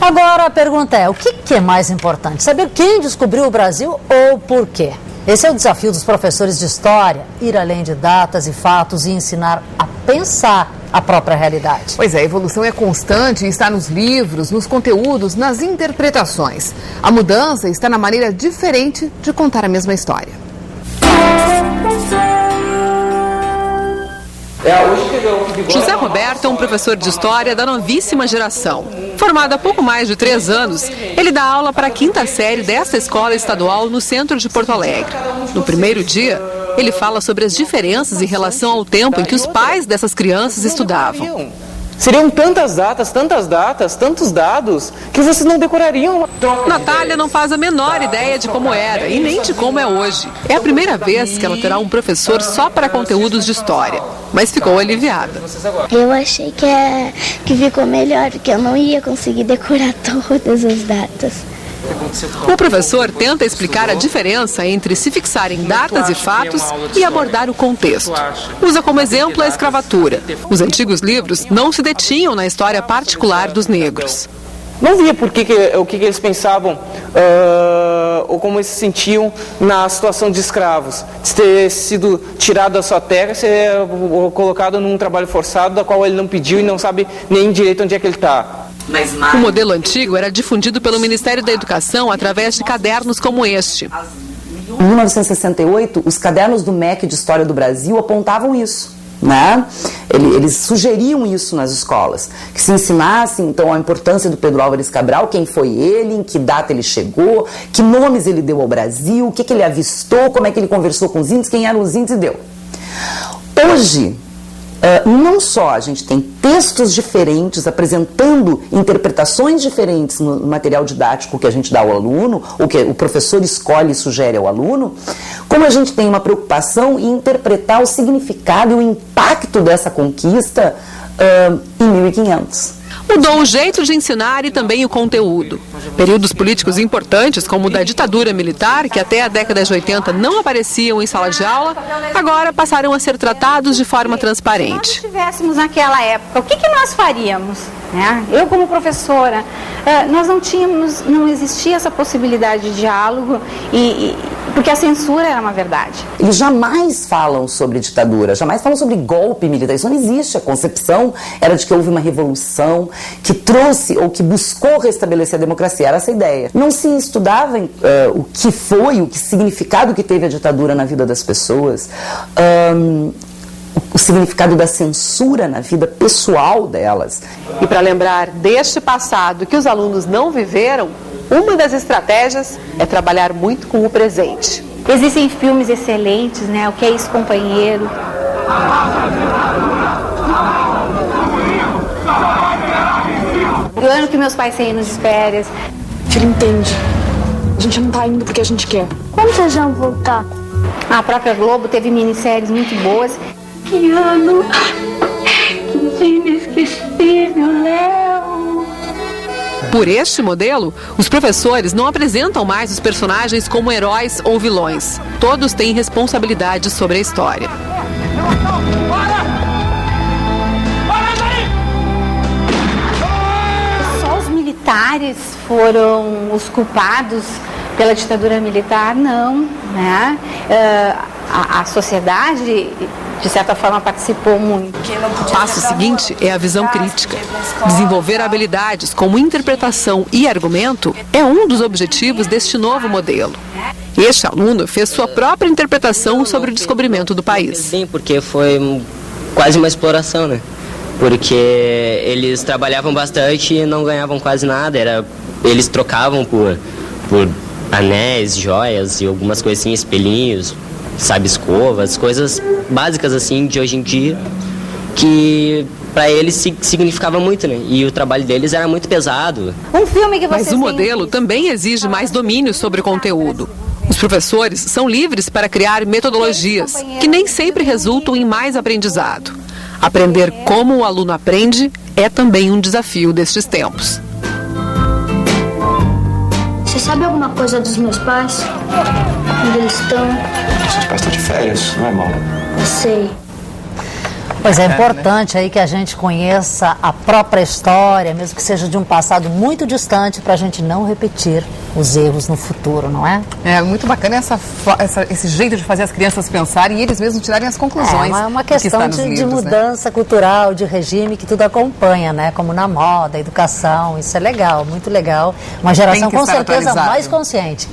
Agora a pergunta é, o que é mais importante? Saber quem descobriu o Brasil ou por quê? Esse é o desafio dos professores de história, ir além de datas e fatos e ensinar a pensar a própria realidade. Pois é, a evolução é constante e está nos livros, nos conteúdos, nas interpretações. A mudança está na maneira diferente de contar a mesma história. José Roberto é um professor de história da novíssima geração. Formado há pouco mais de 3 anos, ele dá aula para a 5ª série desta escola estadual no centro de Porto Alegre. No primeiro dia, ele fala sobre as diferenças em relação ao tempo em que os pais dessas crianças estudavam. Seriam tantas datas, tantos dados, que vocês não decorariam. Natália não faz a menor ideia de como era e nem de como é hoje. É a primeira vez que ela terá um professor só para conteúdos de história, mas ficou aliviada. Eu achei que ficou melhor, porque eu não ia conseguir decorar todas as datas. O professor tenta explicar a diferença entre se fixar em datas e fatos e abordar o contexto. Usa como exemplo a escravatura. Os antigos livros não se detinham na história particular dos negros. Não via o que eles pensavam ou como eles se sentiam na situação de escravos. De ter sido tirado da sua terra, ser colocado num trabalho forçado, da qual ele não pediu e não sabe nem direito onde é que ele está. O modelo antigo era difundido pelo Ministério da Educação através de cadernos como este. Em 1968, os cadernos do MEC de História do Brasil apontavam isso, né? Eles sugeriam isso nas escolas, que se ensinasse então a importância do Pedro Álvares Cabral, quem foi ele, em que data ele chegou, que nomes ele deu ao Brasil, o que ele avistou, como é que ele conversou com os índios, quem eram os índios e deu. Hoje, não só a gente tem textos diferentes apresentando interpretações diferentes no material didático que a gente dá ao aluno, ou que o professor escolhe e sugere ao aluno, como a gente tem uma preocupação em interpretar o significado e o impacto dessa conquista em 1500. Mudou o jeito de ensinar e também o conteúdo. Períodos políticos importantes, como o da ditadura militar, que até a década de 80 não apareciam em sala de aula, agora passaram a ser tratados de forma transparente. Se nós estivéssemos naquela época, o que nós faríamos? Eu, como professora, nós não existia essa possibilidade de diálogo, porque a censura era uma verdade. Eles jamais falam sobre ditadura, jamais falam sobre golpe militar, isso não existe. A concepção era de que houve uma revolução que trouxe ou que buscou restabelecer a democracia, era essa ideia. Não se estudava o que foi, o que significado que teve a ditadura na vida das pessoas, o significado da censura na vida pessoal delas. E para lembrar deste passado que os alunos não viveram, uma das estratégias é trabalhar muito com o presente. Existem filmes excelentes, né? O que é isso, companheiro? O ano que meus pais saíram de férias. Filho, entende? A gente não tá indo porque a gente quer. Quando vocês vão voltar? A própria Globo teve minisséries muito boas. Que ano! Que inesquecível, Léo! Por este modelo, os professores não apresentam mais os personagens como heróis ou vilões. Todos têm responsabilidade sobre a história. Só os militares foram os culpados pela ditadura militar? Não, né? A sociedade, de certa forma, participou muito. O passo seguinte é a visão crítica. Desenvolver habilidades como interpretação e argumento é um dos objetivos deste novo modelo. Este aluno fez sua própria interpretação sobre o descobrimento do país. Sim, porque foi quase uma exploração, né? Porque eles trabalhavam bastante e não ganhavam quase nada. Eles trocavam por anéis, joias e algumas coisinhas, espelhinhos, sabe, escovas, coisas básicas assim de hoje em dia, que para eles significava muito, né? E o trabalho deles era muito pesado. Um filme que você Mas o modelo também exige mais domínio sobre o conteúdo. Os professores são livres para criar metodologias que nem sempre resultam em mais aprendizado. Aprender como o aluno aprende é também um desafio destes tempos. Você sabe alguma coisa dos meus pais? Onde eles estão? Seus pais estão de férias, não é, Mauro? Eu sei. Pois é, bacana, importante aí que a gente conheça a própria história, mesmo que seja de um passado muito distante, para a gente não repetir os erros no futuro, não é? É muito bacana esse jeito de fazer as crianças pensarem e eles mesmos tirarem as conclusões. É uma do que questão está nos de livros, mudança cultural, de regime, que tudo acompanha, né? Como na moda, educação, isso é legal, muito legal. Uma geração com estar certeza atualizado. mais consciente.